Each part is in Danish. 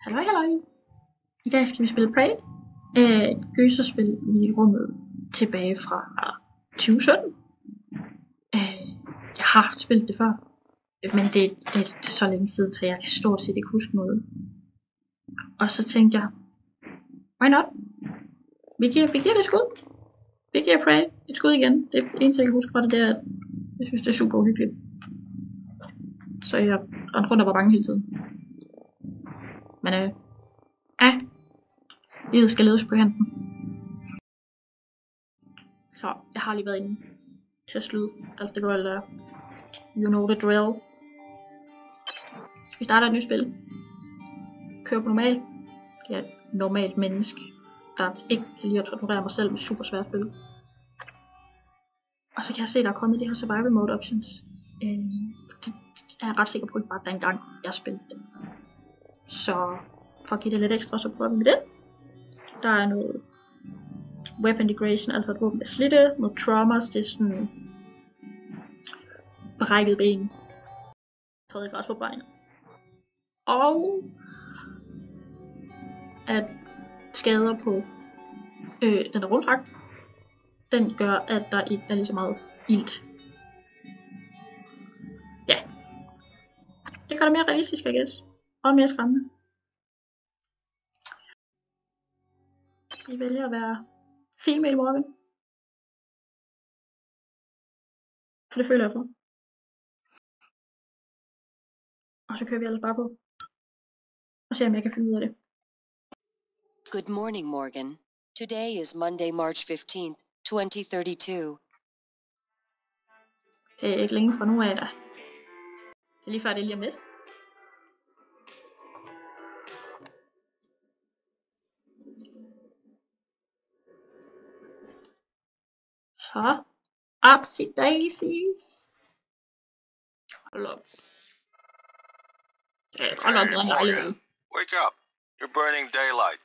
Halløj, halløj. I dag skal vi spille Prey. Et gyserspil i rummet tilbage fra 2017. Jeg har haft spillet det før, men det er så længe siden, så jeg kan stort set ikke huske noget. Og så tænkte jeg, why not? Vi giver det et skud. Vi giver Prey et skud igen. Det eneste, jeg kan huske fra det, er, at jeg synes, det er super uhyggeligt. Så jeg rendte rundt og var bange hele tiden. Men livet skal ledes på kanten. Så jeg har lige været inde til at slutte alt det gøjl der. You know the drill. Vi starter et nyt spil. Kører på normal. Jeg er et normalt menneske, der ikke kan lide at torturere mig selv med super svært spil. Og så kan jeg se, der er kommet de her survival mode options. Det er jeg ret sikker på, at bare dengang jeg spillede det. Så for at give det lidt ekstra, så prøver vi med det. Der er noget weapon degradation, altså et våben der slitte. Noget traumas, det er sådan brækket ben. 3. grads forbrændinger. Og at skader på den der rumdragt, den gør, at der ikke er lige så meget ilt. Ja. Det gør det mere realistisk, I guess. Og mere skræmmende. Vi vælger at være female Morgan. For det føler jeg for. Og så kører vi ellers bare på. Og ser om jeg kan finde ud af det. Good morning, Morgan. Today is Monday, March 15th, 2032. Det er ikke længe fra nu af da. Det er lige før det er lige om lidt. Så. Upsy daisies. Hold op. Hold op, Morgan, wake up. You're burning daylight.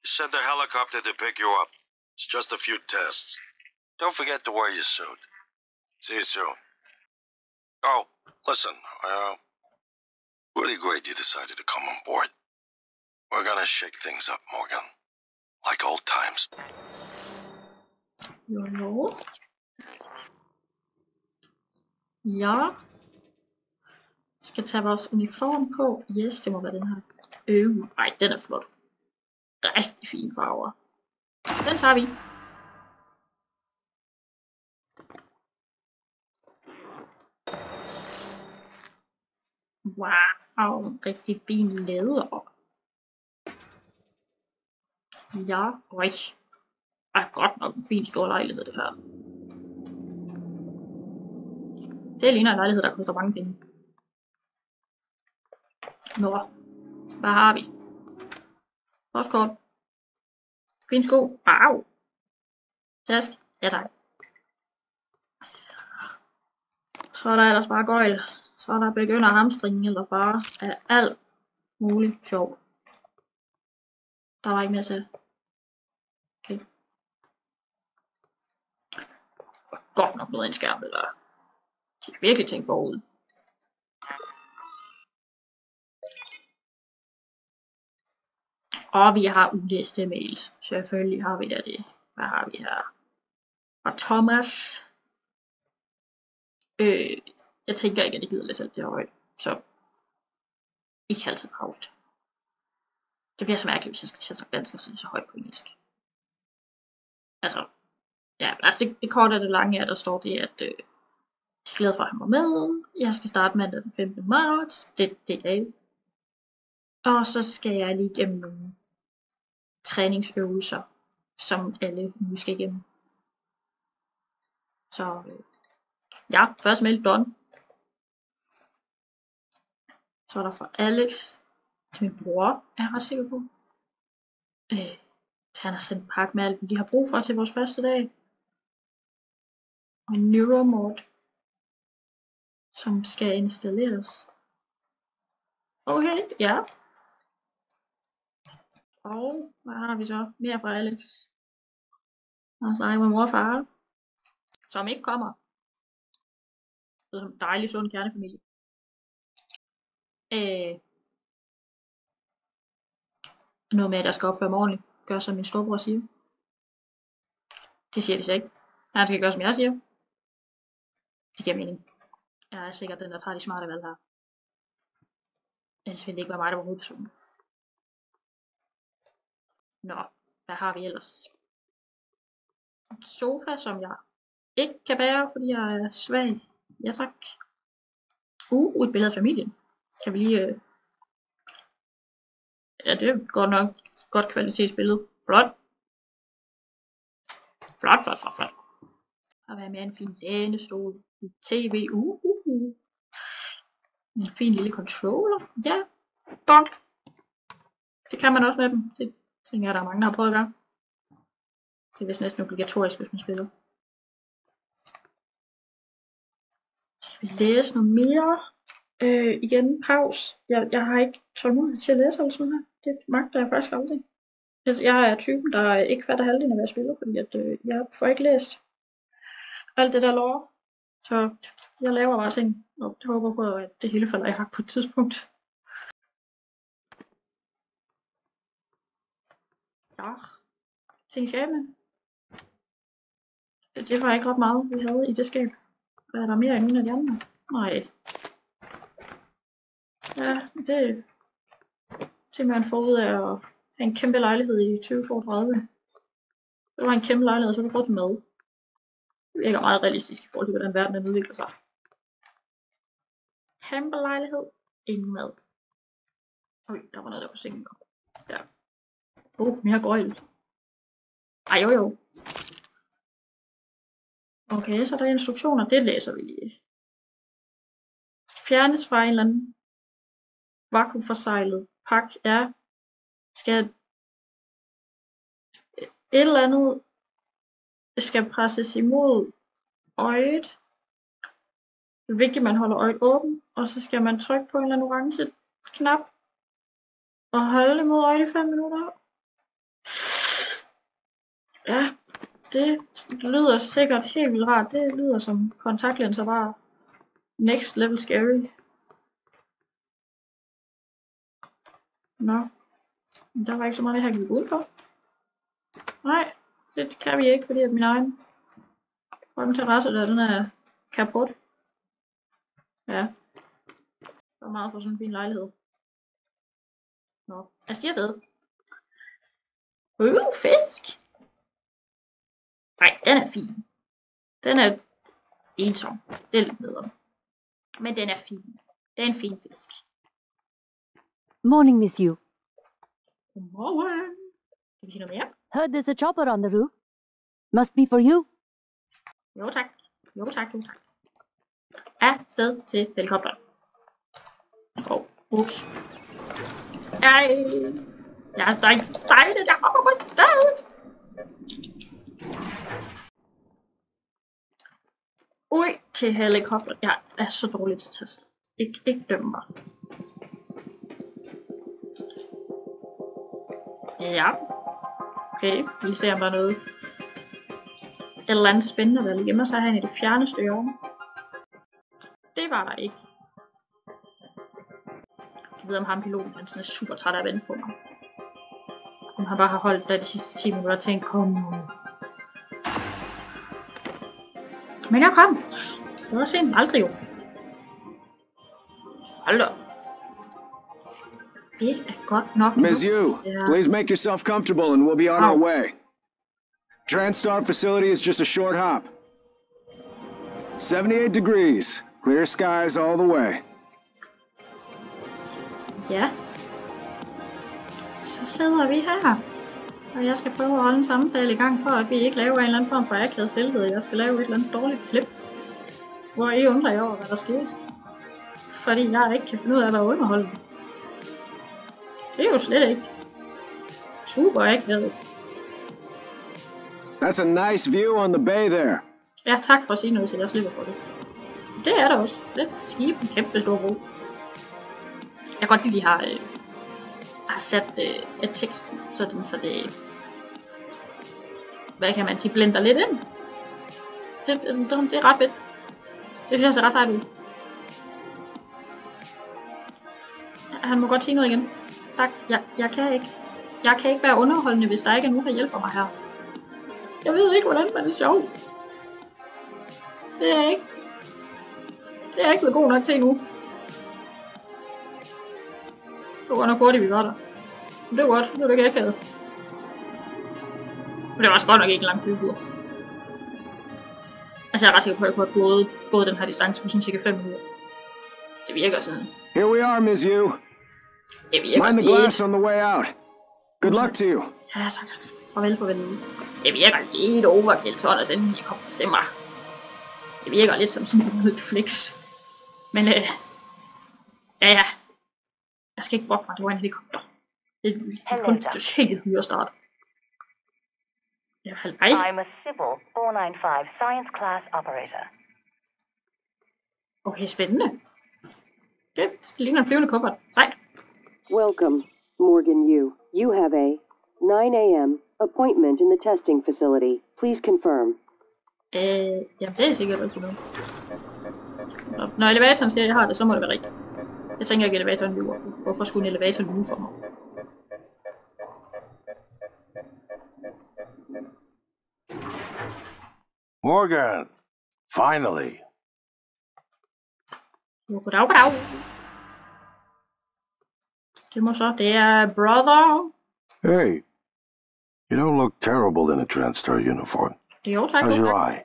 You sent a helicopter to pick you up. It's just a few tests. Don't forget to wear your suit. See you soon. Oh, listen, really great you decided to come on board. We're gonna shake things up, Morgan. Like old times. Jo. Ja. Vi skal tage vores uniform på. Yes, det må være den her. Ej, den er flot. Rigtig fine farver. Den tager vi. Wow, rigtig fin læder. Ja, øj. Ej, godt nok en fin stor lejlighed, det her. Det ligner en lejlighed, der koster mange penge. Nå, hvad har vi? Postkort. Fin sko. Wow. Task. Ja tak. Så er der ellers bare gøjl. Så er der begynder hamstringen, eller bare af alt muligt sjov. Der var ikke mere til. Okay. Godt nok noget af en skærm, det der. De har virkelig tænkt forud. Og vi har ulæste mails. Selvfølgelig har vi da det. Hvad har vi her? Og Thomas. Jeg tænker ikke, at det gider læse alt det her højt. Så ikke altid pause. Det bliver så mærkeligt, hvis jeg skal til at snakke dansk og sige så højt på engelsk. Altså, ja, altså det korte og det lange er, der står det, at jeg er glad for, at han var med. Jeg skal starte mandag den 15. marts. Det er dag. Og så skal jeg lige igennem nogle træningsøvelser, som alle nu skal igennem. Så ja, først mail done. Så er der fra Alex til min bror, er jeg ret sikker på. Han har sendt en pakke med alt, hvad de har brug for til vores første dag. Og en neuromod, som skal installeres. Okay, ja. Og hvad har vi så? Mere fra Alex. Og snakke med mor og far, som ikke kommer. Det er som en dejlig, sund kernefamilie. Noget med, at jeg skal opføre mig ordentligt. Gør som min storebror siger. Det siger de så ikke. Han skal gøre som jeg siger. Det giver mening. Jeg er sikkert den, der tager de smarte valg her. Ellers ville det ikke være mig, der var hovedpersonen. Nå, hvad har vi ellers? En sofa, som jeg ikke kan bære, fordi jeg er svag. Ja tak. Et billede af familien. Kan vi lige... Ja, det er godt nok godt kvalitetsbillede. Flot. Flot. Og hvad med en fin lænestol. TV. En fin lille controller. Ja. Bonk. Det kan man også med dem. Det tænker jeg, der er mange, der har prøvet at gøre. Det er vist næsten obligatorisk, hvis man spiller. Skal vi læse noget mere? Igen, pause. Jeg har ikke tålmodighed til at læse eller sådan her. Det magter jeg faktisk aldrig. Jeg er typen, der ikke fatter halvdelen af, hvad jeg spiller, fordi at, jeg får ikke læst alt det der lore. Så jeg laver bare ting, og jeg håber på, at det hele falder i hak på et tidspunkt. Ja, ting i skabene. Det var ikke ret meget, vi havde i det skab. Hvad er der mere end nogle af de andre? Nej. Ja, det er simpelthen forud af at have en kæmpe lejlighed i 2032. Det var en kæmpe lejlighed, og så kan du få til mad. Det virker meget realistisk i forhold til, hvordan verden udvikler sig. Kæmpe lejlighed. Ingen mad. Der var noget der forsinker. Der. Mere gøjl. Ej, jo. Okay, så er der instruktioner. Det læser vi lige. Skal fjernes fra en eller anden vakuumforsejlet pakke. Ja. Skal et eller andet skal presses imod øjet. Det er vigtigt, at man holder øjet åbent, og så skal man trykke på en eller anden orange knap og holde det mod øjet i 5 minutter. Ja, det lyder sikkert helt vildt rart. Det lyder som kontaktlinser bare next level scary. Nå, der var ikke så meget, jeg har givet ud for. Nej, det kan vi ikke, fordi at min egen fremme terrasse der, den er kaput. Ja. Det var meget for sådan en fin lejlighed. Nå, jeg stiger afsted. Fisk! Nej, den er fin. Den er ensom. Det er lidt nederen. Men den er fin. Det er en fin fisk. Morning, Miss Yu. Godmorgen. Kan vi sige noget mere? Heard there's a chopper on the roof. Must be for you. Jo tak. Afsted til helikopteren. Ups. Ej. Jeg er så excited. Jeg hopper på stedet. Til helikopteren. Jeg er så dårlig til test. Ikke dømme mig. Ja. Okay, vi vil se om der er noget. Et eller andet spændende, der lige gemmer sig herinde i det fjerneste hjørne. Det var der ikke. Jeg ved om ham piloten, han sådan er super træt af at vente på mig. Om han bare har holdt der de sidste 10 minutter og tænkt, kom nu. Men jeg kom. Det var sent aldrig jo. Hold da. Det er godt nok. Ms. Yu, please make yourself comfortable and we'll be on our way. Transstar facility is just a short hop. 78 degrees. Clear skies all the way. Ja. Så sidder vi her. Og jeg skal prøve at holde en samtale i gang, for at vi ikke laver en eller anden form for akavet stillhed. Jeg skal lave et eller andet dårligt klip, hvor I undrer jer over, hvad der skete. Fordi jeg ikke kan finde ud af at være underholdende. Det er jo slet ikke super akavet. That's a nice view on the bay there. Ja, tak for at sige noget, så jeg slipper for det. Det er der også. Det er skib, en kæmpe stor bro. Jeg kan godt lide, de har sat teksten, så det, hvad kan man sige, blender lidt ind. Det er ret fedt. Det synes jeg ser ret sejt ud. Han må godt sige noget igen. Tak, jeg kan ikke. Jeg kan ikke være underholdende, hvis der ikke er nogen, der hjælper mig her. Jeg ved ikke, hvordan man er sjov. Det er jeg ikke. Det er jeg ikke blevet god nok til endnu. Det var godt nok hurtigt, vi var der. Men det var godt. Det var det ikke, jeg havde. Men det var også godt nok ikke en lang flyvetur. Altså, jeg er ret sikker på, at jeg kunne have gået den her distance på sådan cirka 5 minutter. Det virker sådan. Here we are, Ms. Yu. Det virker Mind the lidt. glass on the way out. Good luck to you. Ja, tak. Farvel. Det virker lidt overkill, sådan at sende en kommer til mig. Det virker lidt som sådan et flex. Men ja. Jeg skal ikke brokke mig, det var en helikopter. Det er kun helt dyre start. Ja, hej. I'm a Sybil 495 Science Class Operator. Okay, spændende. Det ligner en flyvende kuffert. Sejt. Welcome, Morgan Yu. You have a 9 a.m. appointment in the testing facility. Please confirm. Jamen det er sikkert rigtigt noget. Når elevatoren siger, at jeg har det, så må det være rigtigt. Jeg tænker ikke, at elevatoren lyver. Hvorfor skulle en elevator lyve for mig? Morgan! Finally! Goddag. Det må så, det er brother. Hey, you don't look terrible in a TranStar uniform. Jo, tak. How's your eye?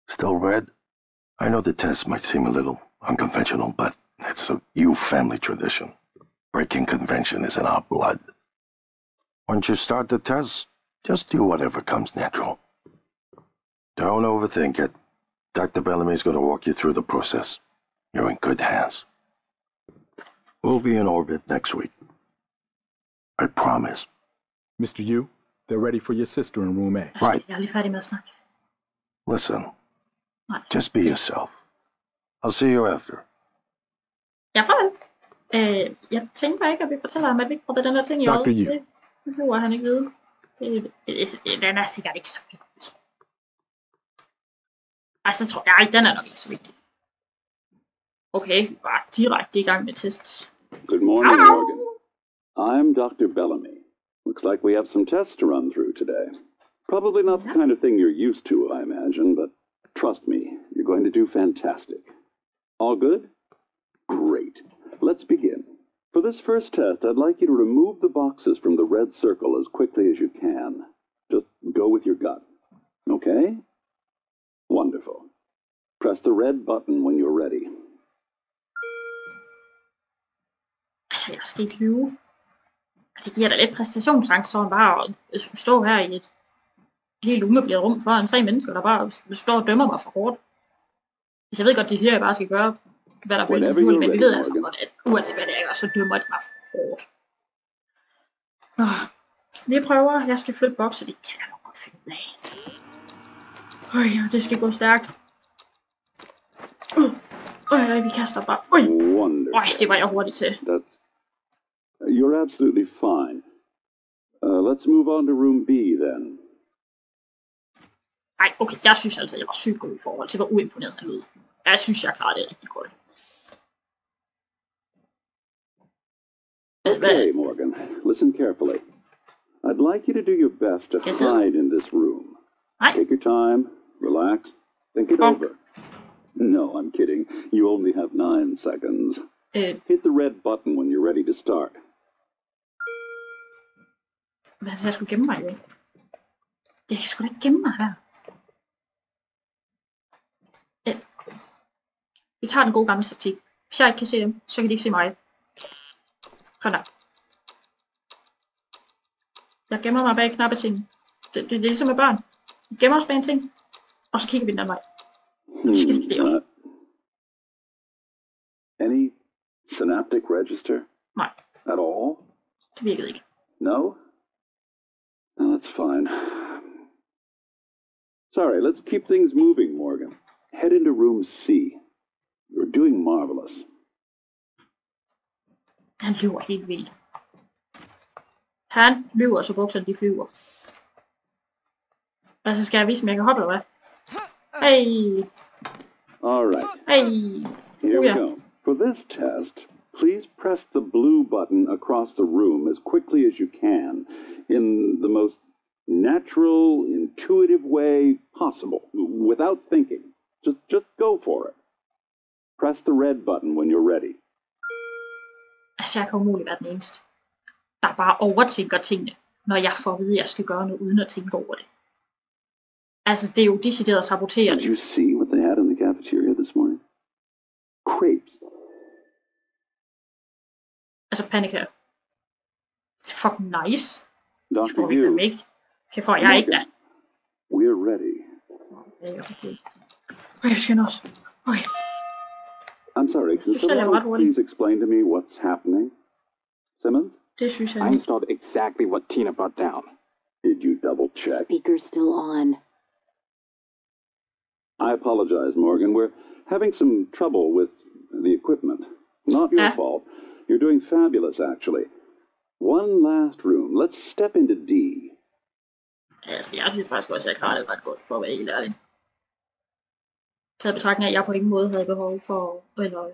Still red? I know the test might seem a little unconventional, but it's a Yu family tradition. Breaking convention is in our blood. Once you start the test, just do whatever comes natural. Don't overthink it. Dr. Bellamy's going to walk you through the process. You're in good hands. We'll be in orbit next week. I promise. Mr. Yu, they're ready for your sister in room A. Right. Jeg er lige færdig med at snakke. Listen, Nej. just be yourself. I'll see you after. Ja, farvel. Jeg tænker ikke, at vi fortæller ham, at vi ikke prøver den her ting i Dr. øjet. Yu. Det behøver han ikke vide. Den er sikkert ikke så vigtig. Ej, så tror jeg, den er nok ikke så vigtig. Okay, vi var direkte i gang med tests. Good morning, Hello. Morgan. I'm Dr. Bellamy. Looks like we have some tests to run through today. Probably not the kind of thing you're used to, I imagine, but trust me, you're going to do fantastic. All good? Great. Let's begin. For this first test, I'd like you to remove the boxes from the red circle as quickly as you can. Just go with your gut. Okay? Wonderful. Press the red button when you're ready. Altså, jeg skal ikke lyve. Det giver da lidt præstationsangst, så bare at stå her i et helt umøbleret rum foran 3 mennesker, der bare står og dømmer mig for hårdt. Hvis jeg ved godt, de siger, at jeg bare skal gøre, hvad der bliver naturligt, men vi ved altså godt, at uanset hvad det er, så dømmer de mig for hårdt. Vi prøver. Jeg skal flytte bokse, det kan jeg nok godt finde ud af. Det skal gå stærkt. Vi kaster bare. Wonderful. Det var jeg hurtigt til. You're absolutely fine. Let's move on to room B then. Ej, okay, jeg synes altså, jeg var sygt god i forhold til, hvor uimponeret han lød. Jeg synes, jeg klarede det rigtig godt. Okay, Morgan, listen carefully. I'd like you to do your best to hide in this room. Take your time, relax, think it over. No, I'm kidding. You only have 9 seconds. Hit the red button when you're ready to start. Hvad er det, jeg skulle gemme mig i? Jeg kan sgu da ikke gemme mig her. Vi tager den gode gamle taktik. Hvis jeg ikke kan se dem, så kan de ikke se mig. Sådan der. Jeg gemmer mig bag knappetingen. Det er ligesom med børn. Vi gemmer os bag en ting, og så kigger vi den anden vej. Så skal de se os. Any synaptic register? Nej, At all? det virkede ikke. No? No, that's fine. Sorry, let's keep things moving, Morgan. Head into room C. You're doing marvelous. Han lyver helt vildt. Han lyver, så bukserne de flyver. Og så skal jeg vise, om jeg kan hoppe, eller hvad? Hey! All right. Hey! Here we go. For this test, Please press the blue button across the room as quickly as you can in the most natural, intuitive way possible, without thinking. Just go for it. Press the red button when you're ready. Altså, jeg kan umuligt være den eneste, der bare overtænker tingene, når jeg får at vide, at jeg skal gøre noget, uden at tænke over det. Altså, det er jo decideret saboterende. Did you see what they had in the cafeteria this morning? Crepes. Altså, panik her. Det er fucking nice. Det Dr. får vi dem Yu, ikke. Det får jeg ikke da. we're ready. Okay, vi skynder os. Okay. I'm sorry, can someone please explain to me what's happening? Simmons? Det synes jeg I ikke. installed exactly what Tina brought down. Did you double check? Speaker's still on. I apologize, Morgan. We're having some trouble with the equipment. Not your fault. You're doing fabulous, actually. One last room. Let's step into D. Altså, jeg synes faktisk også, at jeg klarer det ret godt, for at være helt ærlig. Taget betragtning af, at jeg på ingen måde havde behov for, eller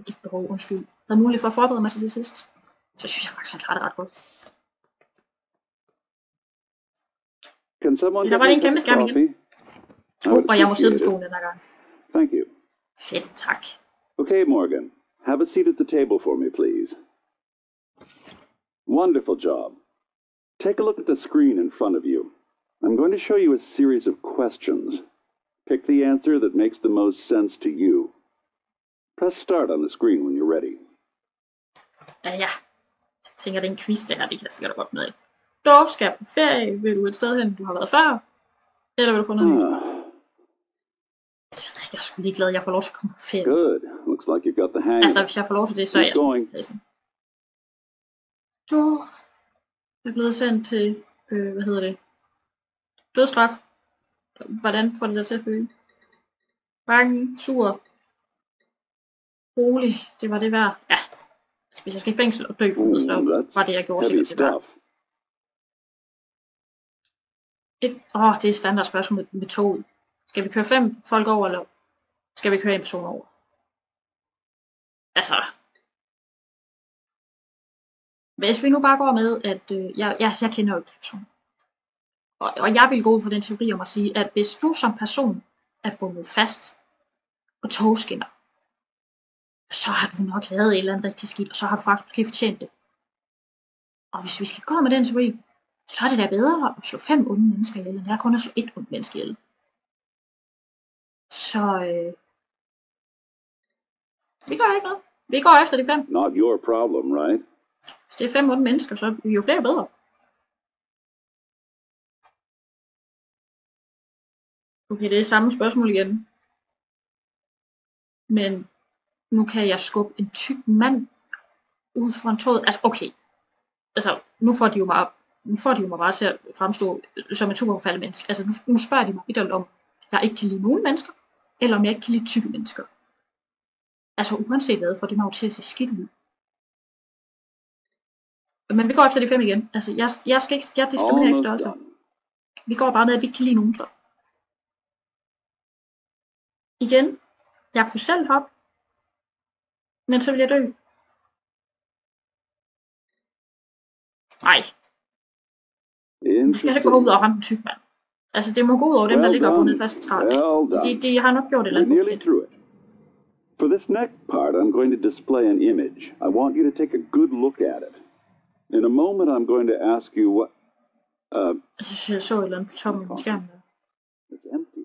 ikke behov, havde mulighed for at forberede mig til det sidst. Så synes jeg faktisk, at jeg klarer det ret godt. Can someone Der var get en me kæmpe some skærm igen. coffee? Og jeg må sidde på appreciate it. stolen den her gang. Thank you. Fedt, tak. Okay, Morgan. Have a seat at the table for me, please. Wonderful job. Take a look at the screen in front of you. I'm going to show you a series of questions. Pick the answer that makes the most sense to you. Press start on the screen when you're ready. Ja. Jeg tænker, det er en quiz, det her. Det kan jeg sikkert godt med af. Du skal på ferie. Vil du et sted hen, du har været før? Eller vil du få noget nyt? Jeg er sgu lige glad, at jeg får lov til at komme på ferie. Good. Looks like you got the hang Altså, of it. hvis jeg får lov til det, så er jeg Keep going. sådan. Du er blevet sendt til, dødsstraf. Hvordan får det der til at føle? Bange, sur, rolig, det var det værd. Ja, altså, hvis jeg skal i fængsel og dø for noget, så var det, jeg gjorde Heavy sikkert det værd. stuff. Det er standardspørgsmål med toget. Skal vi køre 5 folk over, eller skal vi køre en person over? Altså, hvis vi nu bare går med, at jeg kender jo ikke den person. Og jeg vil gå ud fra den teori om at sige, at hvis du som person er bundet fast på togskinner, så har du nok lavet et eller andet rigtig skidt, og så har du faktisk måske fortjent det. Og hvis vi skal gå med den teori, så er det da bedre at slå 5 onde mennesker ihjel, end det er kun at slå 1 ondt menneske ihjel. Så vi gør ikke noget. Vi går efter de 5. Not your problem, right? Hvis det er 5 onde mennesker, så er jo flere bedre. Okay, det er samme spørgsmål igen. Men nu kan jeg skubbe en tyk mand ud foran toget. Altså, okay. Altså, nu får de jo mig bare til at fremstå som et superforfaldet menneske. Altså, nu spørger de mig vidt om, jeg ikke kan lide nogen mennesker, eller om jeg ikke kan lide tykke mennesker. Altså, uanset hvad, får det mig jo til at se skidt ud. Men vi går efter de 5 igen. Altså, jeg diskriminerer ikke størrelse. Vi går bare med, at vi ikke kan lide nogen så. Igen, jeg kunne selv hoppe, men så vil jeg dø. Nej. Man skal ikke gå ud og ramme en tyk mand. Altså, det må gå ud over dem, der ligger bundet fast på stranden. De har nok gjort et eller andet. We're nearly through it. For this next part, I'm going to display an image. I want you to take a good look at it. In a moment, I'm going to ask you what... Jeg synes, jeg så et eller andet på toppen af skærmen. It's empty.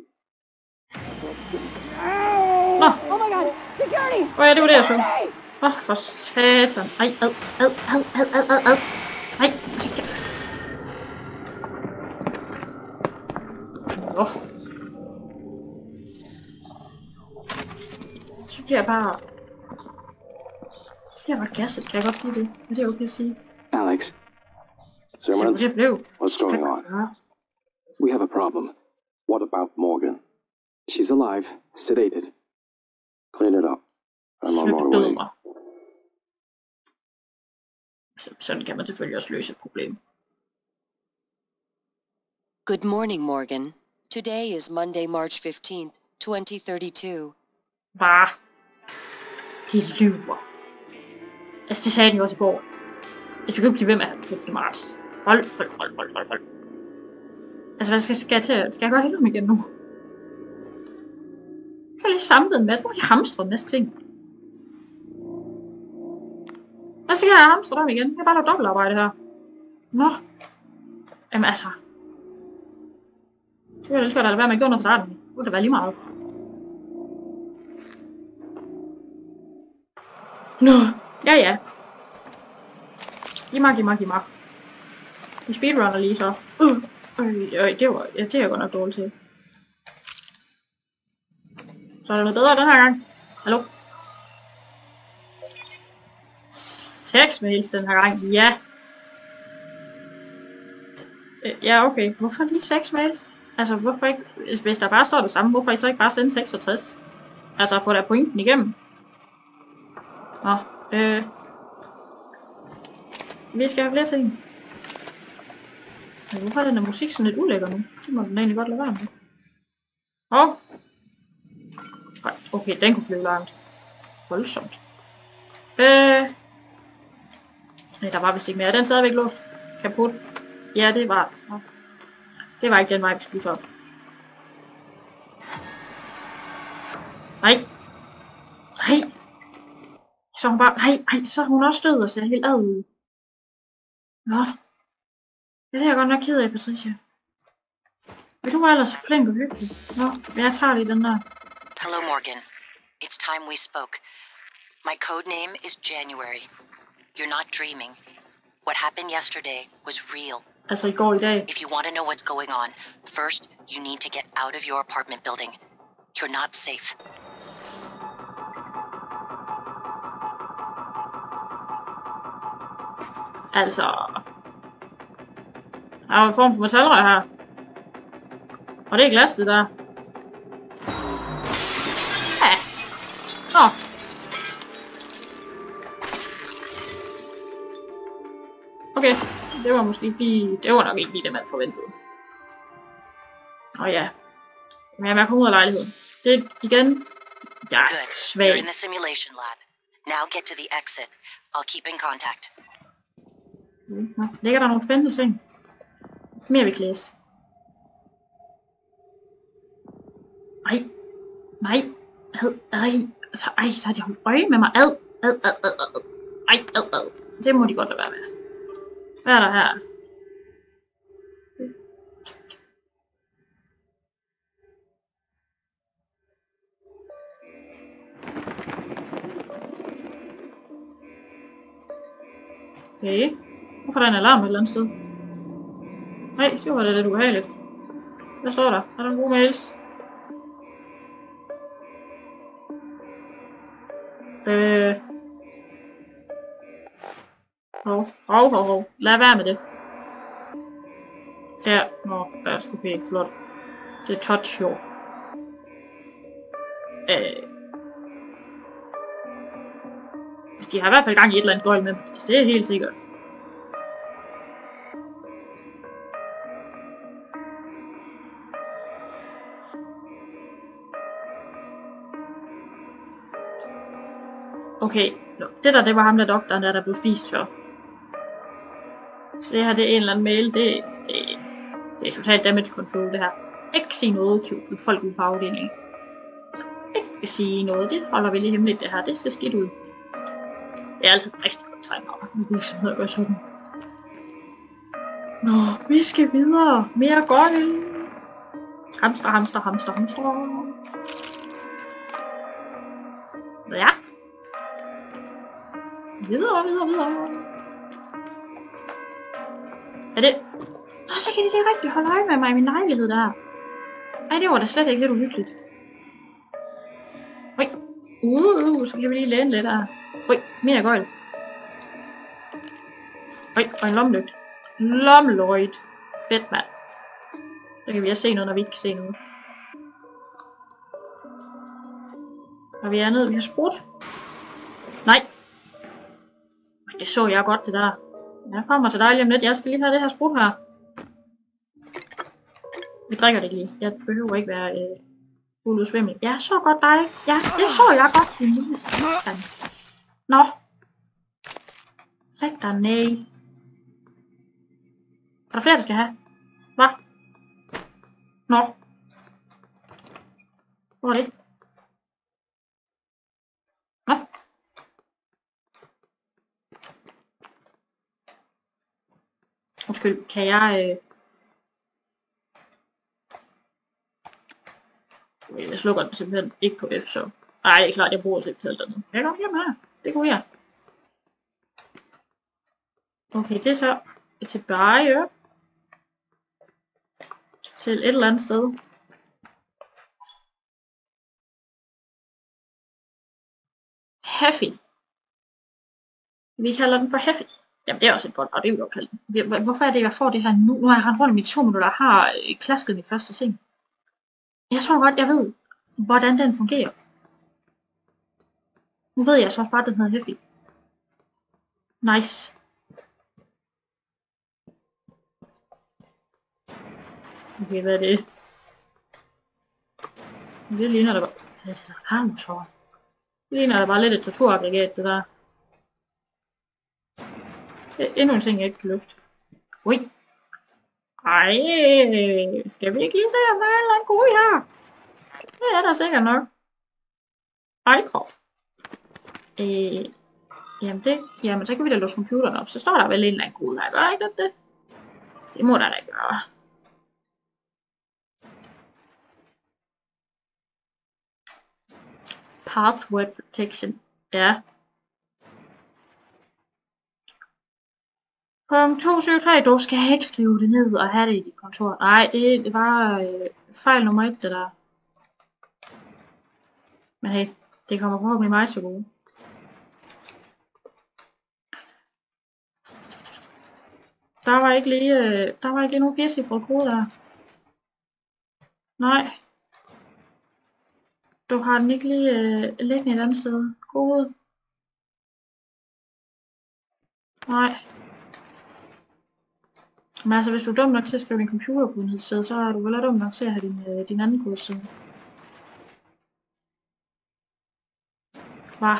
Nå. Oh my god! Security! Det var det, jeg så. For satan. Ej, ad. Nej, tænker. Så bliver jeg bare gasset, kan jeg godt sige det? Er det okay at sige? Alex. Så Simmons, det blev. what's going on? We have a problem. What about Morgan? She's alive, sedated. Clean it up. I'm on my way. Sådan kan man selvfølgelig også løse et problem. Good morning, Morgan. Today is Monday, March 15th, 2032. Hvad? De lyver. Altså, det sagde den jo også i går. Altså, vi kan ikke blive ved med at have den 5. marts. Hold. Altså, hvad skal jeg til? Skal jeg gøre det om igen nu? Jeg har lige samlet en masse. Nu har de hamstret en masse ting. Hvad skal jeg hamstret om igen? Jeg har bare lavet dobbeltarbejde her. Nå. Jamen altså. Det var lidt godt at være med at gøre noget fra starten. Det kunne da være lige meget. Nå. Ja. Giv mig. Vi speedrunner lige så. Det er jeg godt nok dårligt til. Så er der noget bedre den her gang. Hallo? 6 mails den her gang. Ja. Ja, okay. Hvorfor lige 6 mails? Altså, hvorfor ikke? Hvis der bare står det samme, hvorfor så ikke bare sende 66? Altså, få der pointen igennem. Nå, vi skal have flere ting. Men hvorfor er den der musik sådan lidt ulækker nu? Det må den egentlig godt lade være med. Okay, den kunne flyve langt. Voldsomt. Nej, der var vist ikke mere. Er den stadigvæk låst? Kaput? Ja, det var. Det var ikke den vej, vi skulle så. Nej. Så hun bare. Nej, så hun også død og ser helt ad ud. Nå. Det er jeg godt nok ked af, Patricia. Men du var ellers flink og hyggelig. Nå, jeg tager lige den der. Hello, Morgan. It's time we spoke. My code name is January. You're not dreaming. What happened yesterday was real. Altså i går i dag. If you want to know what's going on, first you need to get out of your apartment building. You're not safe. Altså. Der er jo en form for metalrør her. Og det er glas, det der. Ja. Nå. Okay. Det var måske lige. Det var nok ikke lige det, man forventede. Ja. Men jeg kommer ud af lejligheden. Det er igen. Jeg er svag. You're in the simulation lab. Now get to the exit. I'll keep in contact. Nå, ligger der nogle spændende ting? Mere vi kan læse. Nej. Så har de holdt øje med mig. Ad. Det må de godt lade være med. Hvad er der her? Okay. Hvorfor er der en alarm et eller andet sted? Nej, det var da lidt ubehageligt. Hvad står der? Er der nogle gode mails? Hov. Lad være med det. Her. Nå, okay, flot. Det er touch show. De har i hvert fald gang i et eller andet gøjl med dem. Det er helt sikkert. Okay, det der, det var ham der doktoren der blev spist før. Så det her, det er en eller anden mail, det er totalt damage control det her. Ikke sige noget til folk ude på afdelingen. Ikke sige noget, det holder vi lige hemmeligt det her, det ser skidt ud. Det er altid et rigtig godt tegn over, når virksomheder gør sådan. Nå, vi skal videre. Mere gøjl. Hamster. Ja. Videre. Er det? Nå, så kan de lige rigtig holde øje med mig i min lejlighed der. Ej, det var da slet ikke lidt uhyggeligt. Så kan vi lige læne lidt her. Mere gøjl. Og en lommelygte. Lommeløjt. Fedt, mand. Så kan vi også se noget, når vi ikke kan se noget. Og vi er nede, vi har sprut. Nej. Det så jeg godt, det der. Jeg kommer til dig lige om lidt. Jeg skal lige have det her sprut her. Vi drikker det lige. Jeg behøver ikke være fuld udsvimmel. Jeg så godt dig. Ja, det så jeg godt. Din lille satan. Nå. Læg dig ned. Er der flere, der skal have? Hvad? Nå. Hvor er det? Nå. Undskyld, kan jeg... Jeg slukker den simpelthen ikke på F, så... Ej, det er klart, jeg bruger simpelthen dernede. Kan jeg komme hjem her? Det kunne jeg. Okay, det er så tilbage til et eller andet sted. Heffy. Vi kalder den for Heffy. Jamen, det er også et godt navn, det vil jeg kalde den. Hvorfor er det, jeg får det her nu? Nu har jeg rendt rundt i 2 minutter og har klasket mit første ting. Jeg tror godt, jeg ved, hvordan den fungerer. Nu ved jeg så bare, at den hedder Heffy. Nice. Okay, hvad er det? Det ligner da bare... Hvad er det der karmotor? Det ligner da bare lidt et torturaggregat, det der. Det er endnu en ting, jeg ikke kan lufte. Ui. Ej, skal vi ikke lige se, om der er en eller anden god her? Det er der sikkert nok. Ej, krop. Jamen, så kan vi da låse computeren op. Så står der vel en eller anden god her. Gør ikke det? Det må der da gøre. Password protection. Ja. Punkt 273. Du skal ikke skrive det ned og have det i dit kontor. Nej, det var fejl nummer 1, det der. Men hey, det kommer forhåbentlig mig til gode. Der var ikke lige nogen 4-cifrede kode der. Nej. Du har den ikke lige liggende et andet sted. Kode. Nej. Men altså, hvis du er dum nok til at skrive din computer på et sted, så er du vel dum nok til at have din anden kode sted. Hvad?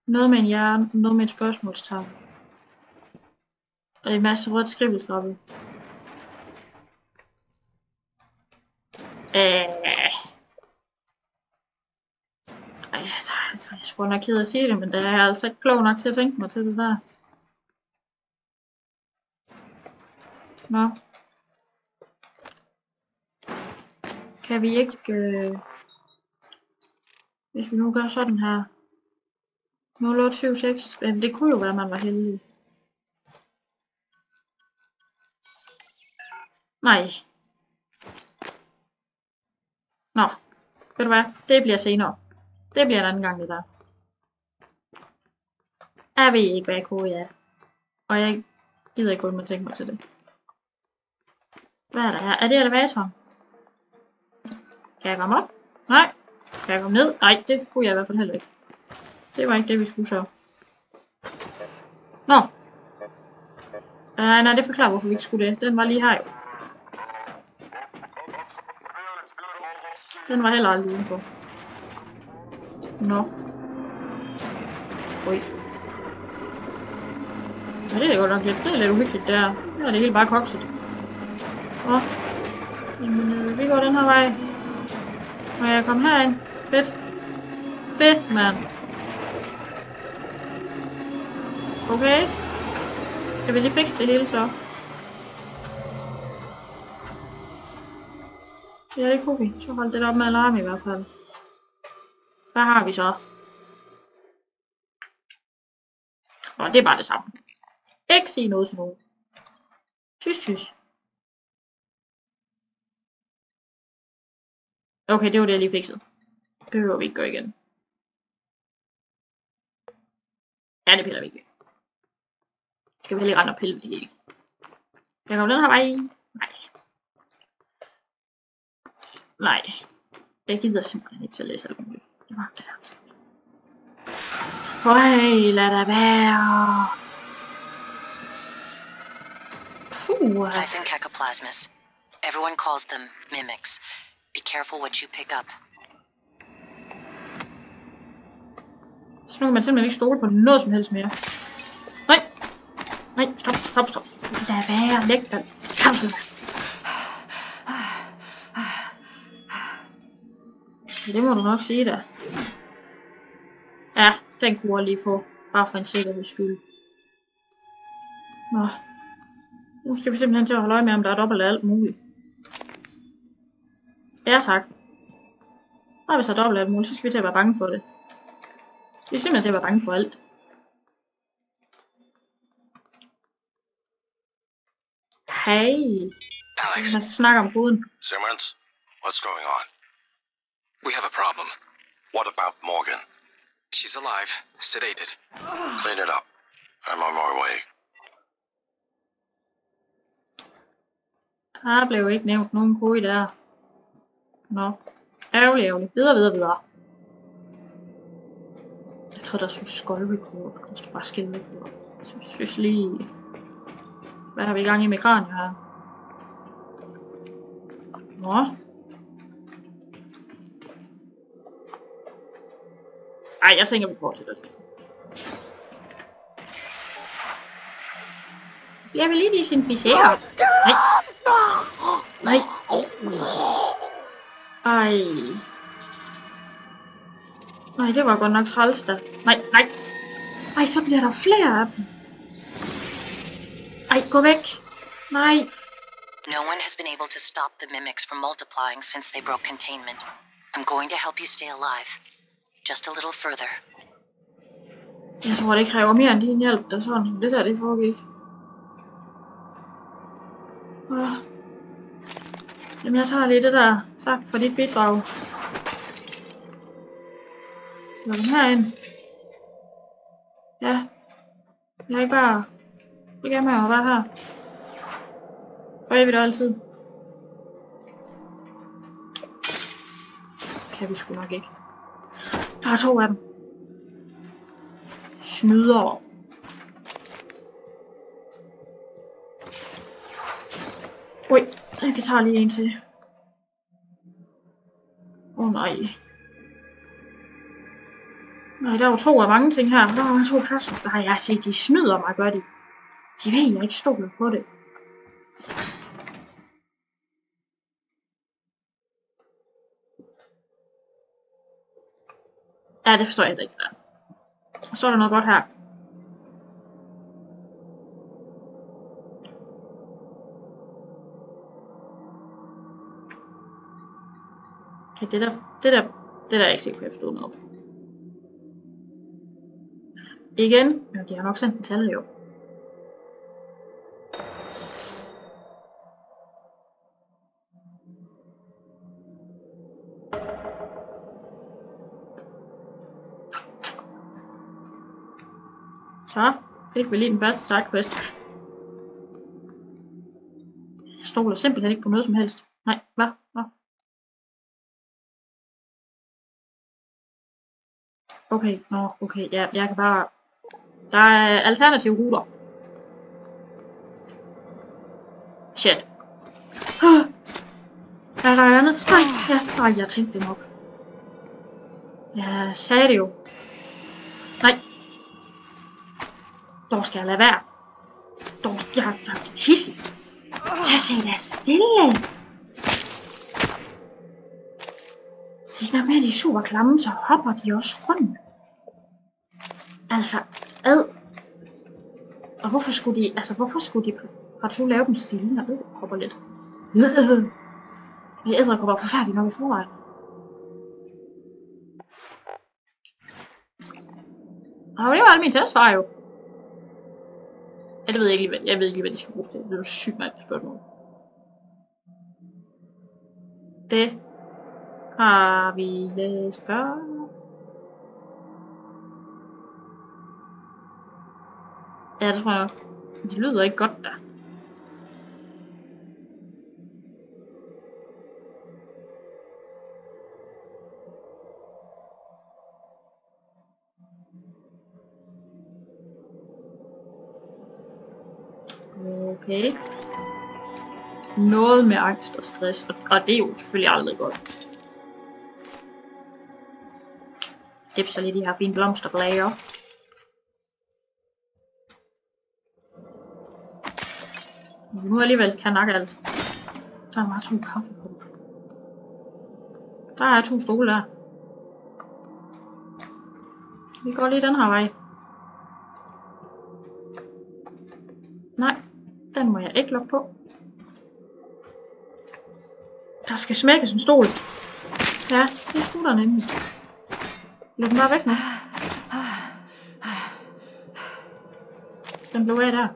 Noget med en hjerne, noget med et spørgsmålstegn. Og en masse rødt skrivelskabel. Jeg er sgu nok ked af at sige det, men det er jeg altså ikke klog nok til at tænke mig til det der. Nå. Kan vi ikke... Hvis vi nu gør sådan her. 0876. Det kunne jo være, at man var heldig. Nej. Nå. Ved du hvad? Det bliver senere. Det bliver en anden gang, det der. Jeg ved ikke, hvad kode er. Og jeg gider ikke kun at tænke mig til det. Hvad er der her? Er det elevatoren? Kan jeg komme op? Nej. Kan jeg komme ned? Nej, det kunne jeg i hvert fald heller ikke. Det var ikke det, vi skulle så. Nå. Nej, det forklarer, hvorfor vi ikke skulle det. Den var lige her jo. Den var heller aldrig udenfor. Nå. Ui. Ja, det er godt nok lidt. Det er lidt uhyggeligt der. Nu er det helt bare kokset. Nå. Jamen, vi går den her vej. Må jeg komme herind? Fedt. Fedt, mand. Okay. Skal vi lige fikse det hele så? Ja, det kunne vi. Så hold det op med alarm i hvert fald. Hvad har vi så? Åh, det er bare det samme. Ikke sige noget til nogen. Tys. Okay, det var det, jeg lige fikset. Det behøver vi ikke gøre igen. Ja, det piller vi ikke. Skal vi lige rende og pille det hele. Jeg kommer den her vej. Nej. Jeg gider simpelthen ikke til at læse alt muligt. Det magter jeg altså ikke. Øj, lad da være. Puh. Typhon Everyone calls them mimics. Be careful what you pick up. Så nu kan man simpelthen ikke stole på noget som helst mere. Nej. Nej, stop. Lad være, læg den. Kansel. Det må du nok sige da. Ja, den kunne jeg lige få. Bare for en sikkerheds skyld. Nå. Nu skal vi simpelthen til at holde øje med, om der er dobbelt af alt muligt. Ja, tak. Og hvis der er dobbelt af alt muligt, så skal vi til at være bange for det. Vi er simpelthen til at være bange for alt. Hey. Alex. Lad os snakke om koden. Simmons, what's going on? We have a problem. What about Morgan? She's alive, sedated. Clean it up. I'm on my way. Der blev ikke nævnt nogen kode der. Nå. Ærgerlig. Videre. Jeg tror, der stod skoldrekord. Der stod bare skildrekord. Så jeg synes lige... Hvad har vi i gang i med kranier her? Nå. Ej, jeg tænker, vi fortsætter det. Jeg vil lige desinficere. Nej. Ej. Nej, det var godt nok træls da. Nej. Ej, så bliver der flere af dem. Ej, gå væk. Nej. No one has been able to stop the mimics from multiplying since they broke containment. I'm going to help you stay alive. Just a little further. Jeg tror, det kræver mere end din hjælp, der sådan som det der, det foregik. Jamen, jeg tager lige det der. Tak for dit bidrag. Lad den herind. Ja. Jeg er ikke bare... Ikke af med at være her. For evigt og altid. Kan vi sgu nok ikke. Der er 2 af dem. Snyder. Ui, vi tager lige en til. Nej. Nej, der er jo 2 af mange ting her. Der er 2 kasser. Nej, jeg har set, de snyder mig, gør de. De ved, jeg ikke stoler på det. Ja, det forstår jeg ikke. Der står der noget godt her. Okay, det der er jeg ikke sikker på, at jeg forstod noget. Igen? Ja, de har nok sendt en tal jo. Så fik vi lige den første sidequest. Jeg stoler simpelthen ikke på noget som helst. Nej, hvad? Okay, ja, jeg kan bare... Der er alternative ruter. Shit. Er der andet? Nej, jeg tænkte det nok. Jeg sagde det jo. Nej. Dog skal jeg lade være. Jeg er hissig. Tag se dig stille. Så ikke nok med, at de er super klamme, så hopper de også rundt. Altså, Og hvorfor skulle de partout lave dem, så de ligner edderkopper lidt? Men edderkopper er forfærdelige nok i forvejen. Og det var alle mine testvarer jo. Ja, det ved jeg ikke lige, hvad de skal bruges til. Det er jo sygt mærkeligt spørgsmål. Det har vi læst før. Ja, det tror jeg nok. Det lyder ikke godt da. Okay. Noget med angst og stress, og det er jo selvfølgelig aldrig godt. Dipser lige de her fine blomsterblader. Nu alligevel kan nakke alt. Der er bare 2 kaffekopper. Der er 2 stole der. Vi går lige den her vej. Nej, den må jeg ikke lukke på. Der skal smækkes en stol. Ja, det skulle der nemlig. Luk den bare væk nu. Den blev af der.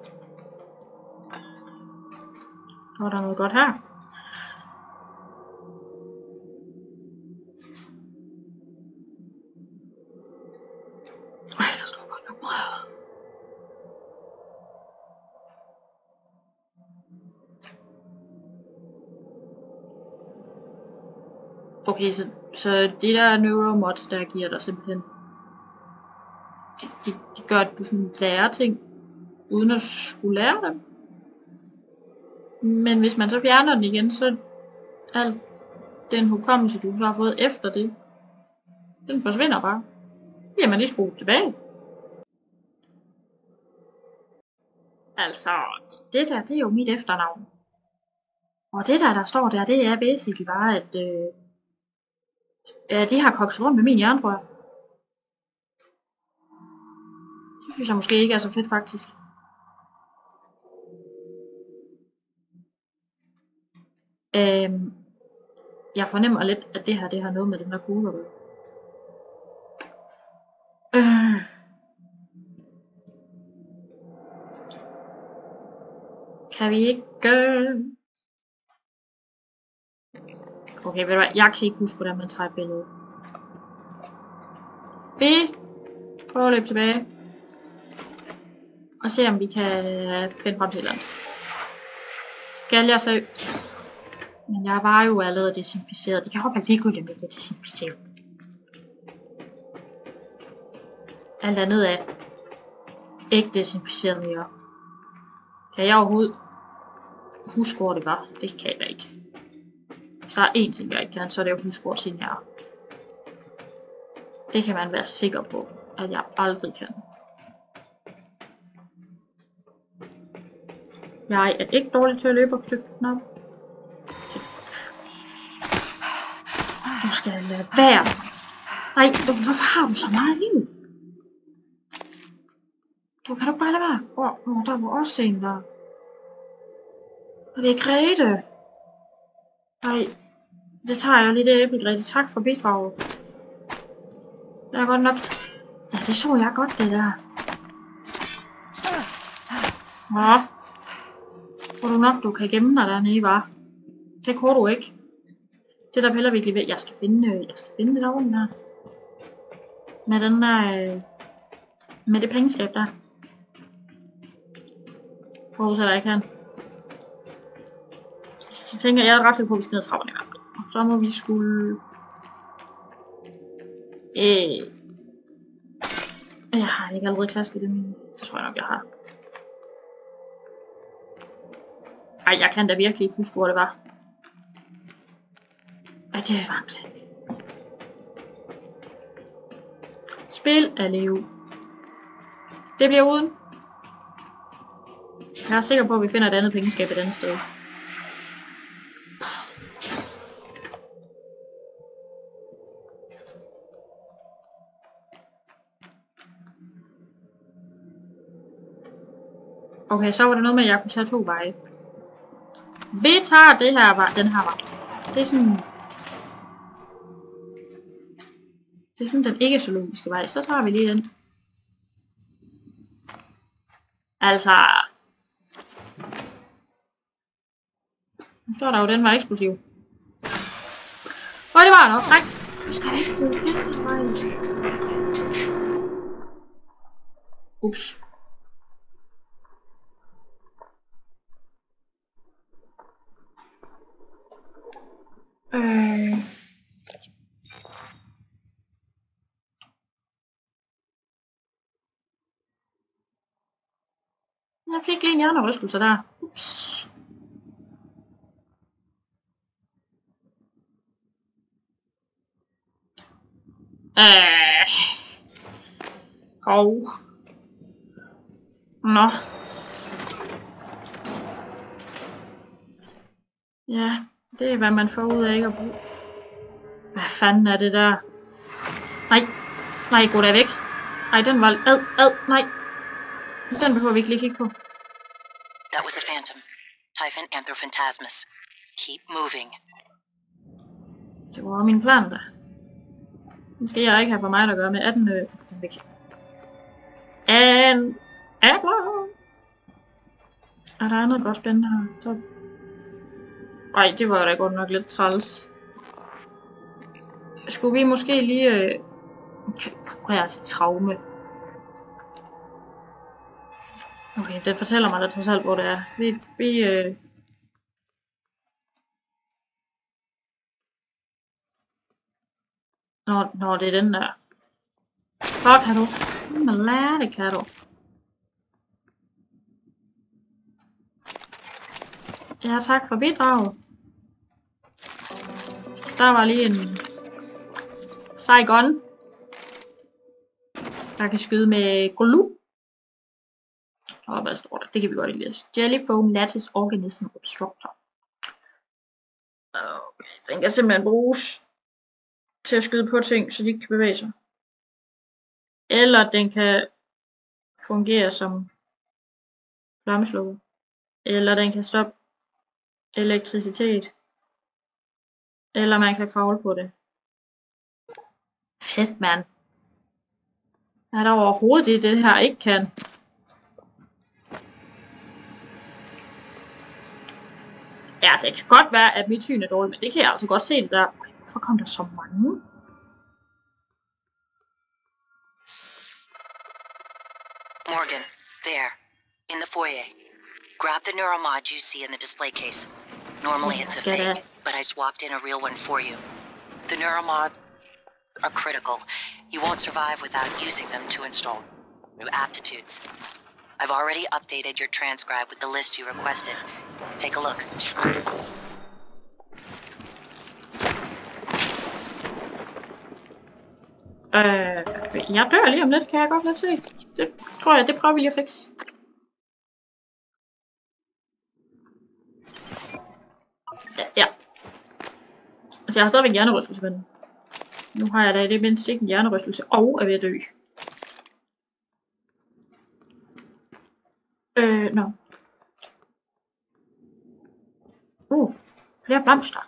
Og der er noget godt her. Ej, der står godt nok meget. Okay, så de der neuromods, der giver dig simpelthen... De gør, at du sådan lærer ting, uden at skulle lære dem. Men hvis man så fjerner den igen, så al den hukommelse, du så har fået efter det, den forsvinder bare. Det har man lige spolet tilbage. Altså, det der, det er jo mit efternavn. Og det der står der, det er basically bare, at de har kokset rundt med min hjerne, tror jeg. Det synes jeg måske ikke er så fedt, faktisk. Jeg fornemmer lidt, at det her, det har noget med den der kode at gøre. Kan vi ikke gøre... Okay, ved du hvad? Jeg kan ikke huske, hvordan man tager et billede. Vi prøver at løbe tilbage. Og se, om vi kan finde frem til et eller andet. Skal jeg så... Men jeg var jo allerede desinficeret. Det kan jo være ligegyldigt, at jeg bliver desinficeret. Alt andet er ikke desinficeret mere. Kan jeg overhovedet huske, hvor det var? Det kan jeg ikke. Hvis der er én ting, jeg ikke kan, så er det jo huske, hvor ting er. Det kan man være sikker på, at jeg aldrig kan. Jeg er ikke dårlig til at løbe og trykke knap. Du skal lade være. Nej, hvorfor har du så meget liv? Du kan du bare lade være. Der var også en der. Og det er Grete. Nej, det tager jeg lige det æble, Grete. Tak for bidraget. Det er godt nok. Ja, det så jeg godt, det der. Ja. Tror du nok, du kan gemme dig dernede, var? Det kunne du ikke. Det der piller virkelig ved. Jeg skal finde det derovre der. Med den der... med det pengeskab der. Forudsætter jeg kan. Så tænker jeg er ret sikker på, at vi skal ned ad trapperne i hvert fald. Så må vi skulle... Jeg har ikke allerede klasket det, men det tror jeg nok, jeg har. Ej, jeg kan da virkelig ikke huske, hvor det var. Ej, det er faktisk ikke. Spil er leve. Det bliver uden. Jeg er sikker på, at vi finder et andet pengeskab et andet sted. Okay, så var det noget med, at jeg kunne tage 2 veje. Vi tager det her vej, den her vej. Det er sådan den ikke zoologiske vej. Så tager vi lige den. Altså. Nu står der jo, den var eksplosiv. Og det var nok. Nej, du skal ikke gå den vej. Ups. Jeg fik lige en hjernerystelse der. Ups. Hov. Nå. Ja, det er hvad man får ud af ikke at bruge. Hvad fanden er det der? Nej, nej, gå der væk. Nej, den var... nej. Den behøver vi ikke lige kigge på. That was a phantom. Typhon Antrophantasmus. Keep moving. Det var min plan der. Nu skal jeg ikke have for mig at gøre med 18 væk. And... Apple! Er der noget godt spændende her? Ej, det var da godt nok lidt træls. Skulle vi måske lige kurere det traume? Okay, den fortæller mig da trods alt, hvor det er. Når det er den der. Hvor kan du? Det kan du. Ja, tak for bidraget. Der var lige en Saigon, der kan skyde med glue. Og hvad står der? Det kan vi godt læse. Jellyfoam lattice organism obstructor. Okay, den kan simpelthen bruges til at skyde på ting, så de ikke kan bevæge sig. Eller den kan fungere som flammeslukker. Eller den kan stoppe elektricitet. Eller man kan kravle på det. Fedt, mand. Er der overhovedet det her ikke kan? Ja, det kan godt være, at mit syn er dårligt, men det kan jeg altså godt se det der. Hvorfor kom der så mange? Morgan, there, in the foyer. Grab the neuromod you see in the display case. Normally it's a fake, but I swapped in a real one for you. The neuromod are critical. You won't survive without using them to install new aptitudes. I've already updated your transcribe with the list you requested. Take a look. Jeg dør lige om lidt, kan jeg godt lidt se. Det tror jeg, det prøver vi lige at fikse. Ja. Altså, jeg har stadigvæk hjernerystelse, men nu har jeg da i det mindst ikke en hjernerystelse, og er ved at dø. Nå. Flere blomster.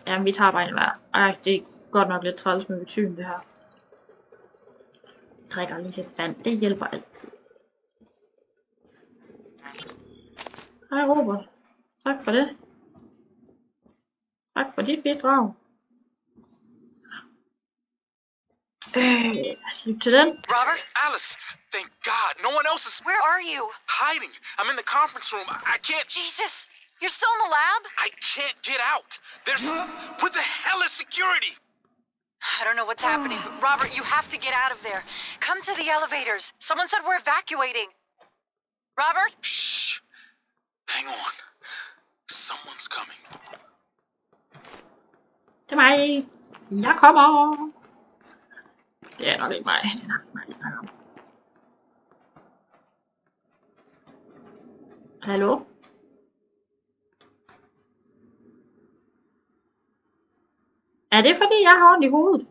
Jamen, vi tager bare en hver. Ej, det er godt nok lidt træls med syn, det her. Drikker lige lidt vand, det hjælper altid. Hej Robert. Tak for det. Tak for dit bidrag. Lad os lytte til den. Robert? Alice, thank God. No one else is... Where are you? Hiding. I'm in the conference room. I can't... Jesus! You're still in the lab? I can't get out. There's... What the hell is security? I don't know what's happening, but Robert, you have to get out of there. Come to the elevators. Someone said we're evacuating. Robert? Shh. Hang on. Someone's coming. Det er mig. Jeg kommer. Det er nok ikke mig. Det er nok ikke mig, jeg snakker om. Hallo? Er det fordi, jeg har ondt i hovedet?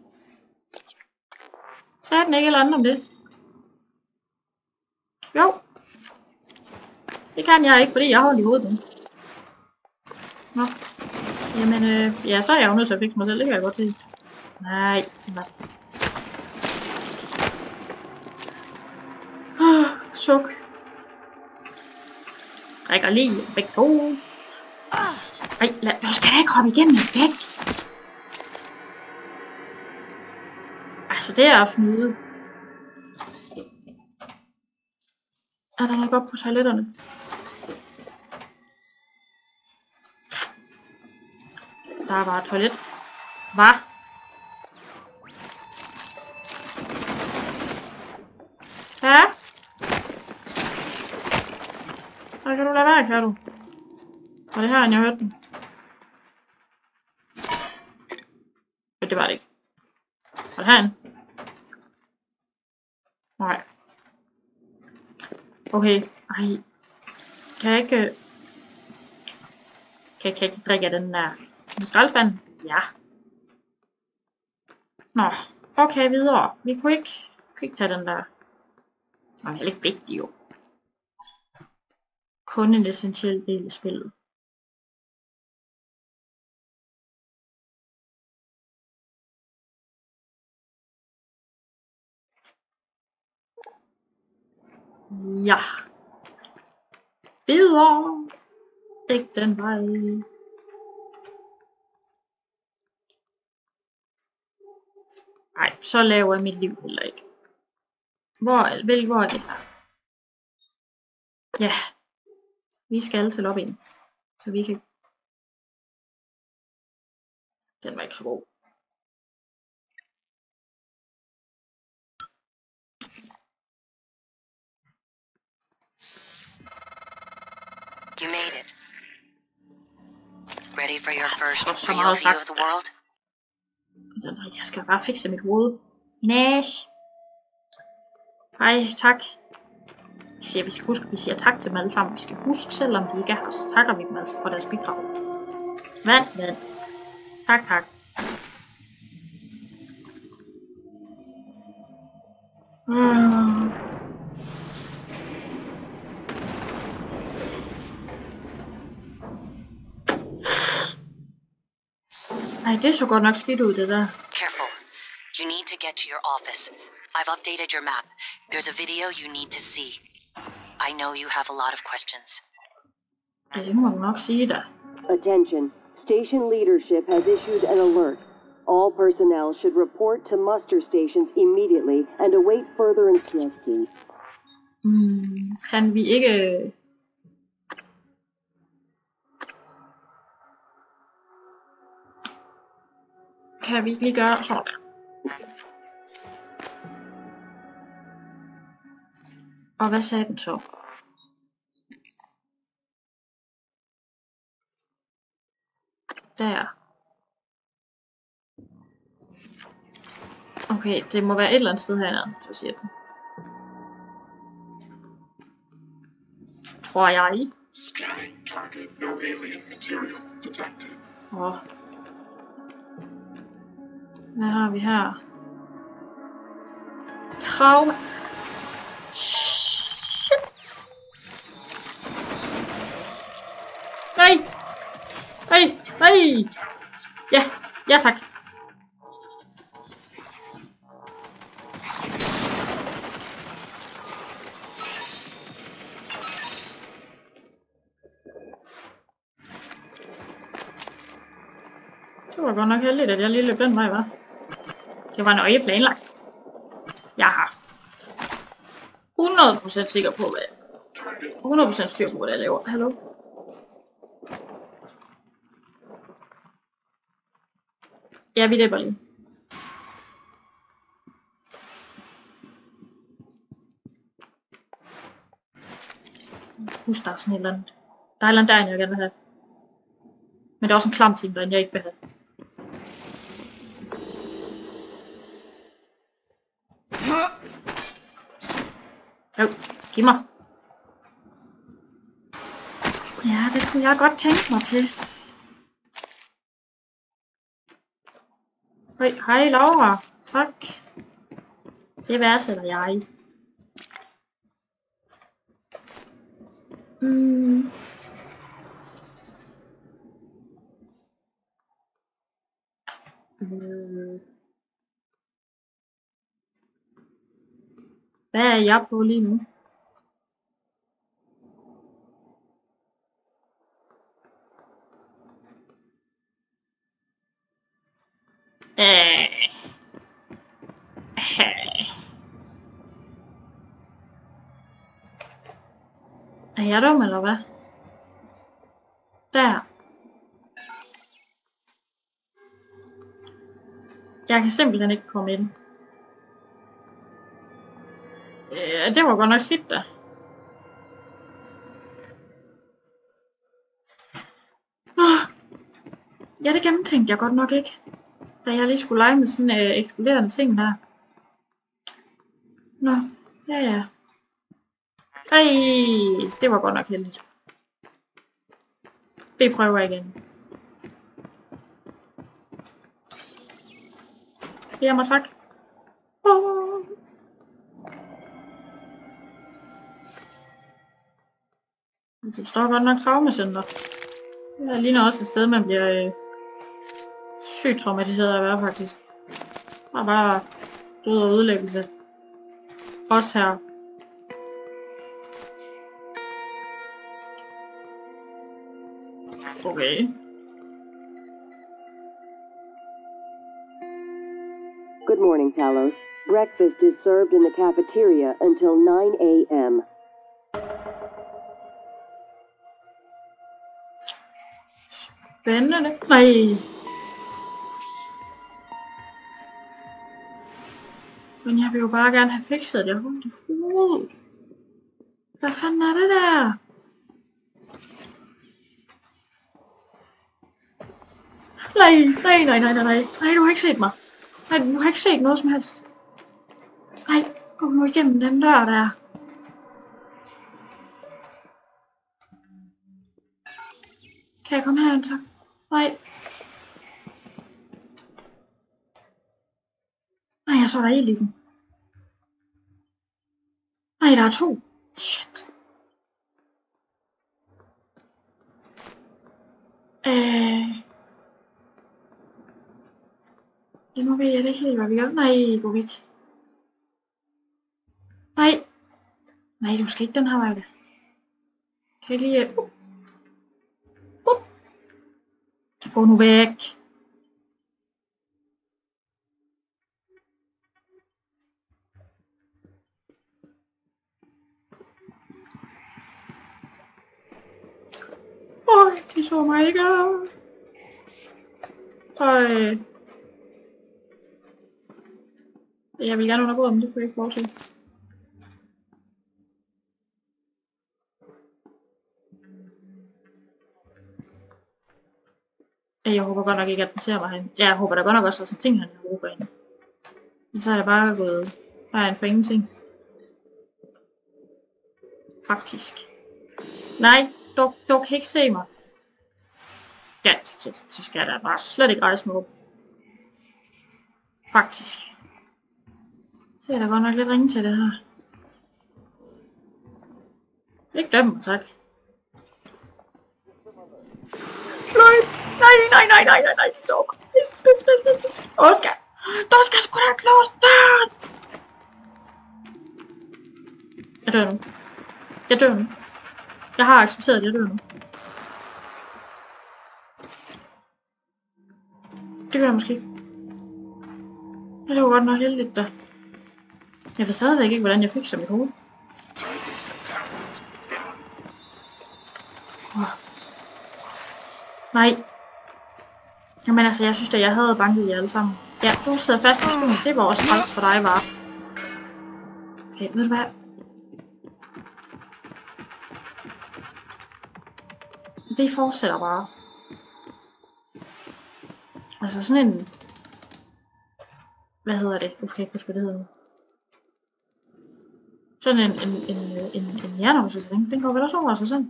Sagde den ikke eller andet om det? Jo. Det kan jeg ikke, fordi jeg har ondt i hovedet nu. Nå. Jamen, ja, så er jeg jo nødt til at fikse mig selv, det kan jeg godt se. Nej, det var... Suk. Drikker lige væk to. Ej, du skal da ikke hoppe igennem væk. Altså, det er at snyde. Er der noget godt på toiletterne? Der var et toilet. Hvad? Ja? Så kan du lade være, kan du? Var det her, jeg hørte den? Men det var det ikke. Var det herinde? Nej. Okay. Ej. Kan jeg ikke... Kan jeg ikke drikke af den der skraldespand? Ja. Nå, okay, videre. Vi kunne ikke tage den der. Den er heller ikke vigtig, jo. Kun en essentiel del af spillet. Ja. Videre. Ikke den vej. Nej, så laver mit liv heller ikke. Hvor er det her? Ja. Vi skal til lobbyen. Så vi kan... Den var ikke så god. You made it. Ready for your first Så real meget view sagt. of the world? Jeg skal bare fikse mit hoved. Nash. Hej, tak. Vi skal huske, vi siger tak til dem alle sammen. Vi skal huske, selvom de ikke er her, så takker vi dem altså for deres bidrag. Vand. Tak. Nej, det så godt nok skidt ud, det der. Careful. You need to get to your office. I've updated your map. There's a video you need to see. I know you have a lot of questions. Ja, det må du nok sige da. Attention. Station leadership has issued an alert. All personnel should report to muster stations immediately and await further instructions. Kan vi ikke... Kan vi ikke lige gøre sådan der? Og hvad sagde den så? Der. Okay, det må være et eller andet sted hernede, så siger den. Tror jeg. Scanning target, no alien material detected. Hvad har vi her? Traum. Shit. Nej. Ja tak. Det var godt nok heldigt, at jeg lige løb den vej, hva'? Det var nøje planlagt. Jeg har 100% sikker på, hvad 100% styr på, hvad jeg laver. Hallo? Ja, vi dæpper lige. Husk, der er sådan et eller andet. Der er et eller andet derinde, jeg gerne vil have. Men der er også en klam ting derinde, jeg ikke vil have. Jo, giv mig. Ja, det kunne jeg godt tænke mig til. Hej Laura. Tak. Det værdsætter jeg. Hvad er jeg på lige nu? Er jeg dum, eller hvad? Der. Jeg kan simpelthen ikke komme ind. Det var godt nok skidt da. Ja, det gennemtænkte jeg godt nok ikke. Da jeg lige skulle lege med sådan en eksploderende ting der. Nå, ja. Ej, det var godt nok heldigt. Vi prøver igen. Giv mig tak. Det står godt nok traumacenter. Det ligner også et sted, man bliver sygt traumatiseret af at være, faktisk. Der er bare død og ødelæggelse. Også her. Okay. Good morning, Talos. Breakfast is served in the cafeteria until 9 a.m. Spændende. Nej. Men jeg vil jo bare gerne have fikset det rundt i hovedet. Hvad fanden er det der? Nej, du har ikke set mig. Nej, du har ikke set noget som helst. Nej, gå nu igennem den dør der. Kan jeg komme herind, tak? Nej. Nej, jeg så der ild i den. Nej, der er 2. Shit. Nu ved jeg det ikke helt, hvad vi gør. Nej, gå væk. Nej. Nej, du skal ikke den her vej. Kan jeg lige... Gå nu væk. De så mig ikke. Jeg vil gerne under båden, men det kunne jeg ikke lov til. Jeg håber godt nok ikke, at den ser mig hen. Jeg håber da godt nok også, at sådan ting, han har brug for hende. Men så er jeg bare gået vejen for ingenting. Faktisk. Nej, du kan ikke se mig. Ja, så skal jeg da bare slet ikke rejse mig op. Faktisk. Det er da godt nok lidt ringe til det her. Ikke glem mig, tak. Nej, de så mig. Spil. Du skal sgu da close døren. Jeg dør nu. Jeg har accepteret, at jeg dør nu. Det gør jeg måske ikke. Det var godt nok heldigt, da. Jeg ved stadigvæk ikke, hvordan jeg fik som i hovedet. Nej. Jamen altså, jeg synes at jeg havde banket jer alle sammen. Ja, du sidder fast i stolen. Det var også træls for dig, var. Okay, ved du hvad? Vi fortsætter bare. Altså sådan en... Hvad hedder det? Du kan ikke huske, hvad det hedder nu. Sådan en hjerneoverførsel, den går vel også over sig selv.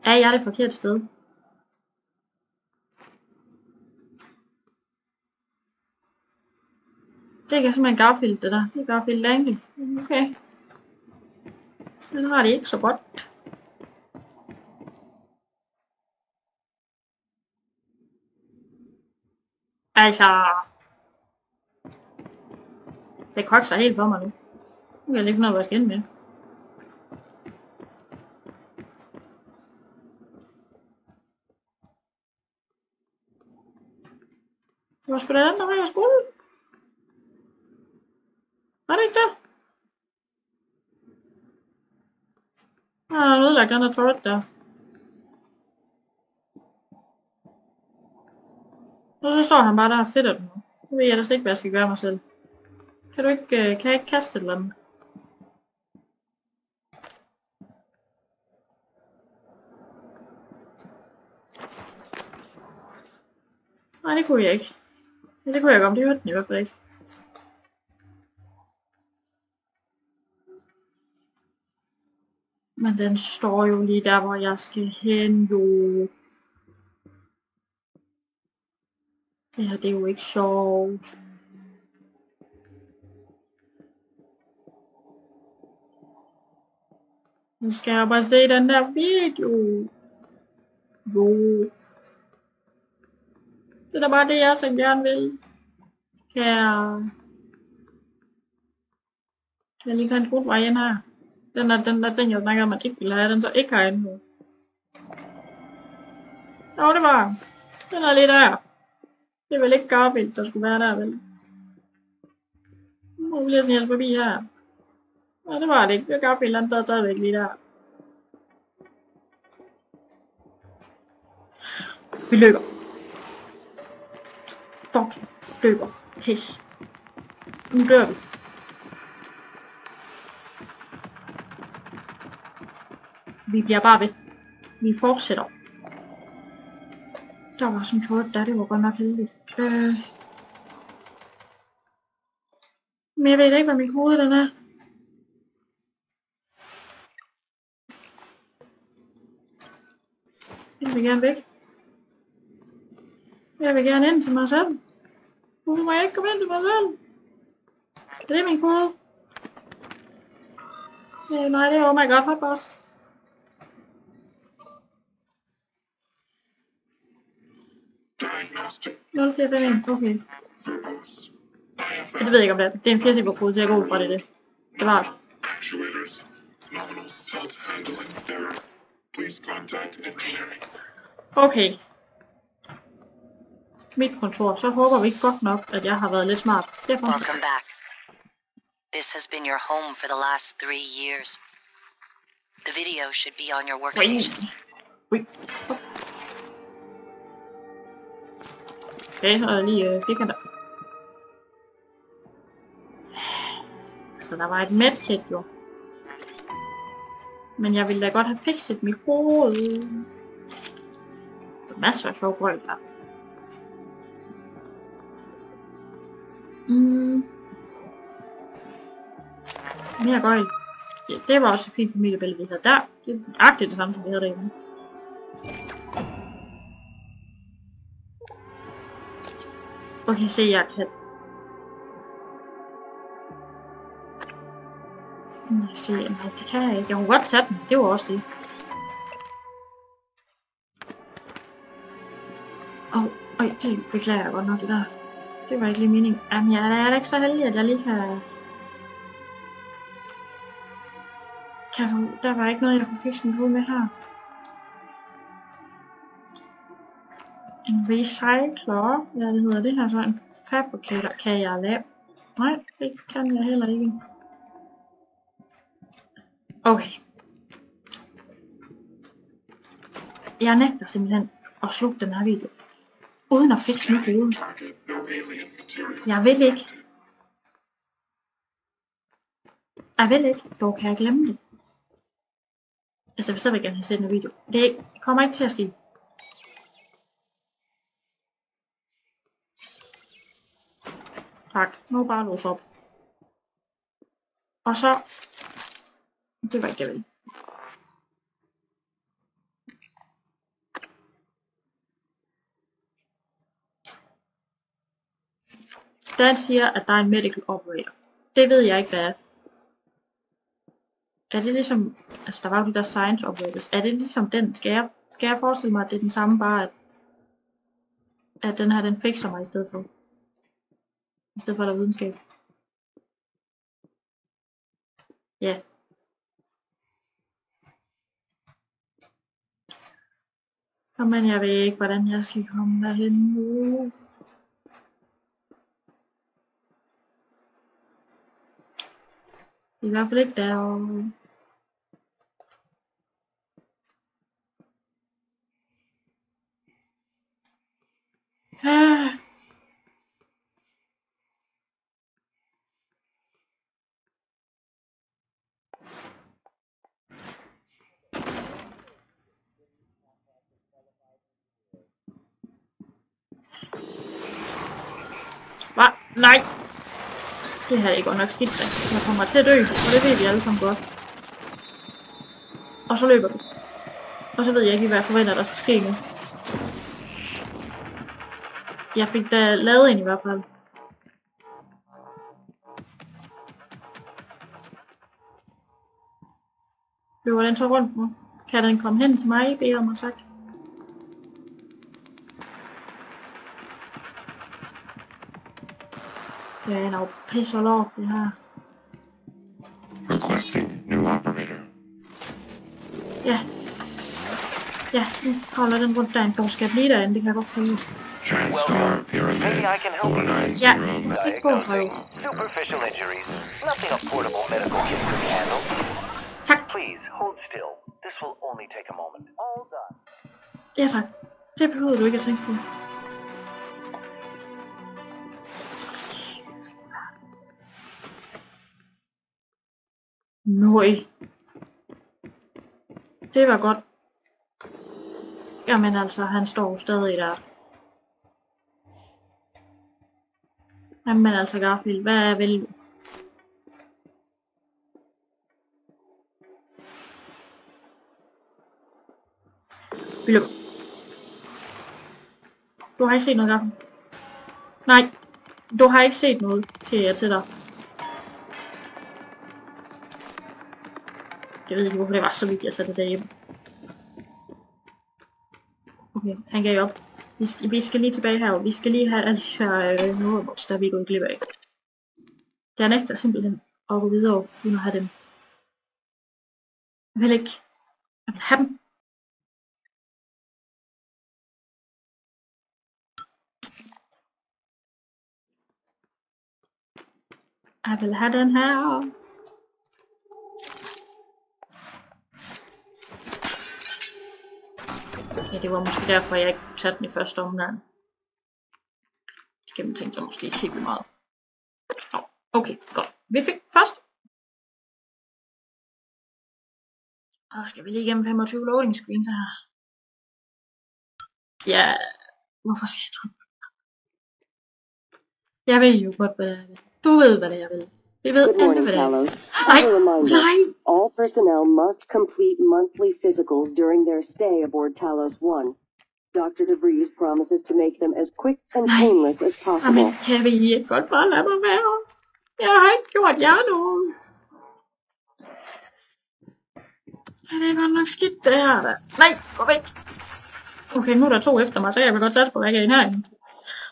Er jeg det forkerte sted? Det er simpelthen Garfield, det der. Det er Garfield Langley. Okay. Den har det ikke så godt. Altså... Det kokser helt for mig nu. Nu kan jeg ikke noget, hvad jeg skal ind med. Det var sgu da den, der var jeg skulle. Var det ikke det? Jeg har ødelagt den der turret der. Og så står han bare der og fedter den. Nu ved jeg da slet ikke, hvad jeg skal gøre mig selv. Kan jeg ikke kaste et eller andet? Nej, det kunne jeg ikke. Det kunne jeg godt, det hørte den i hvert fald ikke. Men den står jo lige der, hvor jeg skal hen, jo. Det her, det er jo ikke sjovt. Nu skal jeg bare se den der video. Jo. Det er da bare det, jeg så gerne vil. Kan jeg lige tage en god vej ind her? Den der ting, jeg snakker om, man ikke vil have, den så ikke har endnu. Jo, det var. Den er lige der. Det er vel ikke Garfield, der skulle være der, vel? Nu må vi lige snæse forbi her. Nej, det var det ikke. Det var Garfield, han står stadigvæk lige der. Vi løber. Fuck. Løber. Pis. Nu dør vi. Vi bliver bare ved. Vi fortsætter. Der var sådan en turret der, det var godt nok heldigt. Men jeg ved ikke, hvad mit hoved den er. Jeg vil gerne væk. Jeg vil gerne ind til mig selv. Hvorfor må jeg ikke komme ind til mig selv? Det er min kode. Nej, det er oh my god, hot boss. Diagnostic. 0451, okay. Det ved jeg ikke om det er. Det er en 4-cifret-kode til at gå ud fra det. Det var det. Actuators. Nominal tilt handling error. Please contact engineering. Okay. Mit kontor. Så håber vi ikke godt nok, at jeg har været lidt smart. Welcome back. This has been your home for the last 3 years. The video should be on your workstation. Okay, så er jeg lige firkanter. Så der var et medkit jo. Men jeg ville da godt have fikset mit hoved. Der er masser af sjov grøn der. Mere gøjl. Ja, det var også et fint familiebillede, vi havde der. Det er nøjagtigt det samme, som vi havde derhjemme. Okay, se, jeg kan... Se, nej, det kan jeg ikke. Jeg kunne godt tage den. Det var også det. Det beklager jeg godt nok, det der. Det var ikke lige meningen. Jamen, jeg er da ikke så heldig, at jeg lige kan... Der var ikke noget, jeg kunne fikse mit hoved med her. En recycler. Ja, det hedder det her så. En fabricator. Kan jeg lave? Nej, det kan jeg heller ikke. Okay. Jeg nægter simpelthen at slukke den her video. Uden at fikse mit hoved. Jeg vil ikke. Jeg vil ikke. Dog kan jeg glemme det. Altså, jeg vil stadigvæk gerne have set en video. Det kommer ikke til at ske. Tak. Nu bare lås op. Og så... Det var ikke det, vel. Den siger, at der er en medical operator. Det ved jeg ikke, hvad er. Er det ligesom... Altså, der var jo de der science operators. Er det ligesom den? Skal jeg forestille mig, at det er den samme, bare at den her, den fikser mig i stedet for? I stedet for, at der er videnskab. Ja. Men jeg ved ikke, hvordan jeg skal komme derhen nu. Det er i hvert fald ikke derovre. Hvad? Nej! Det her er ikke godt nok skidt, da. Jeg kommer til at dø, og det ved vi alle sammen godt. Og så løber du. Og så ved jeg ikke, hvad jeg forventer, der skal ske nu. Jeg fik da lavet en i hvert fald. Løber den så rundt nu? Kan den komme hen til mig? Beder mig, tak. Det er noget pis og lort, det her. Requesting new operator. Ja. Ja, nu kravler den rundt derinde. Dog skal blive derinde, det kan jeg godt sige. TranStar Pyramid Maybe I can help you. 490. Ja, måske ikke gå fra jo. Superficial injuries. Nothing a portable medical kit could handle. Tak. Please, hold still. This will only take a moment. All done. Ja tak. Det behøver du ikke at tænke på. Nøj. Det var godt. Jamen altså, han står stadig der. Jamen altså, Garfield, hvad vil du? Vi løber. Du har ikke set noget, Garfield? Nej, du har ikke set noget, siger jeg til dig. Jeg ved ikke, hvorfor det var så vigtigt, jeg satte det derhjemme. Okay, han gav op. Vi skal lige tilbage her, vi skal lige have alle de her Neuromods, der vi er gået glip af. Jeg nægter simpelthen at gå videre, uden at have dem. Jeg vil ikke. Jeg vil have dem. Jeg vil have den her. Ja, det var måske derfor, jeg ikke kunne tage den i første omgang. Det gennemtænkte jeg måske ikke helt vildt meget. Nå, okay, godt. Vi fik først. Og så skal vi lige igennem 25 loading screens her. Ja, hvorfor skal jeg trykke? Jeg ved jo godt, hvad jeg vil. Du ved, hvad det er, jeg vil. Vi ved alle, hvad det er. Nej, nej! All personnel must complete monthly physicals during their stay aboard Talos 1. Dr. DeVries promises to make them as quick and painless as possible. Jamen, kan vi ikke godt bare lade mig være? Jeg har ikke gjort jer nogen. Ja, det er godt nok skidt, det her da. Nej, gå væk. Okay, nu er der 2 efter mig, så jeg vil godt satse på, at jeg er herinde.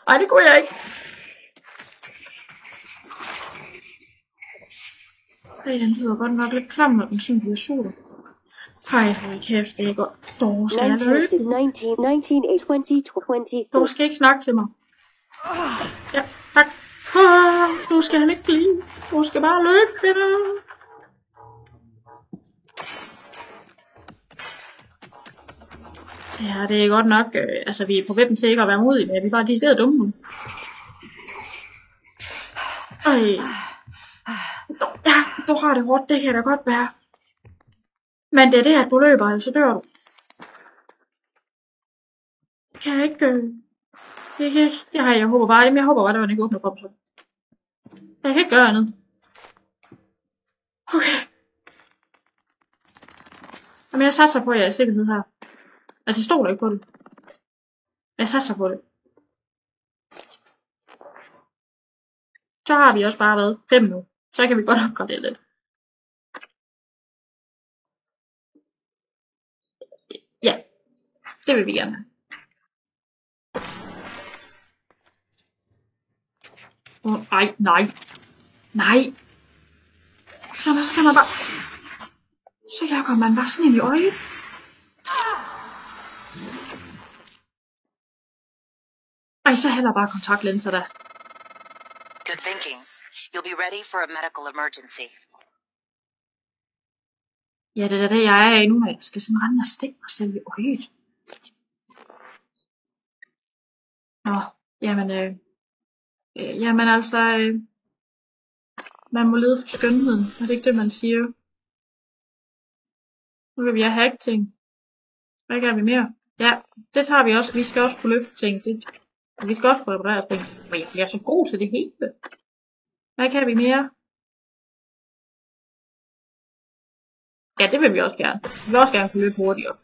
Ej, det kunne jeg ikke. Ej, den lyder godt nok lidt klam, når den sådan bliver sur. Hej, hold kæft, det er godt. Dog skal jeg løbe. 19, Du skal ikke snakke til mig. Ja, tak. Du skal ikke lide. Du skal bare løbe, kvinder. Ja, det er godt nok. Altså, vi er på vippen til ikke at være modige, men vi er bare de steder dumme. Ja, du har det hårdt, det kan da godt være. Men det er det, at du løber, altså dør du. Kan jeg ikke... Jeg håber bare, jeg håber bare, at den ikke åbner for mig så. Jeg kan ikke gøre andet. Okay. Jamen, jeg satser på, at jeg er i sikkerhed her. Altså, jeg stoler ikke på det. Jeg satser på det. Så har vi også bare været 5 nu. Så kan vi godt opgradere lidt. Ja, det vil vi gerne have. Ej, nej. Nej. Så skal man bare... Så jakker man bare sådan ind i øjet. Ej, så heller bare kontaktlinser der. Good thinking. You'll be ready for a medical emergency. Ja, det er det, jeg er i nu, når jeg skal sådan rende og stikke mig selv i øjet. Nå, jamen altså, man må lede for skønheden, er det ikke det, man siger? Nu vil vi have hack-ting. Hvad gør vi mere? Ja, det tager vi også. Vi skal også kunne løfte ting. Vi skal også få repareret ting. Men jeg bliver så god til det hele. Hvad kan vi mere? Ja, det vil vi også gerne. Vi vil også gerne kunne løbe hurtigere.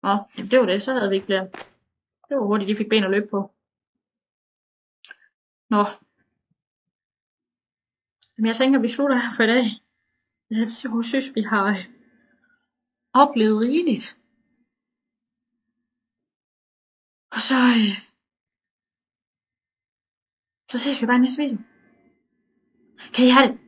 Nå, jamen det var det. Så havde vi ikke flere. Det var hurtigt, de fik ben at løbe på. Nå. Men jeg tænker, vi slutter her for i dag. Jeg synes, vi har oplevet rigeligt. Og så ses vi bare i næste video. Kan I have det?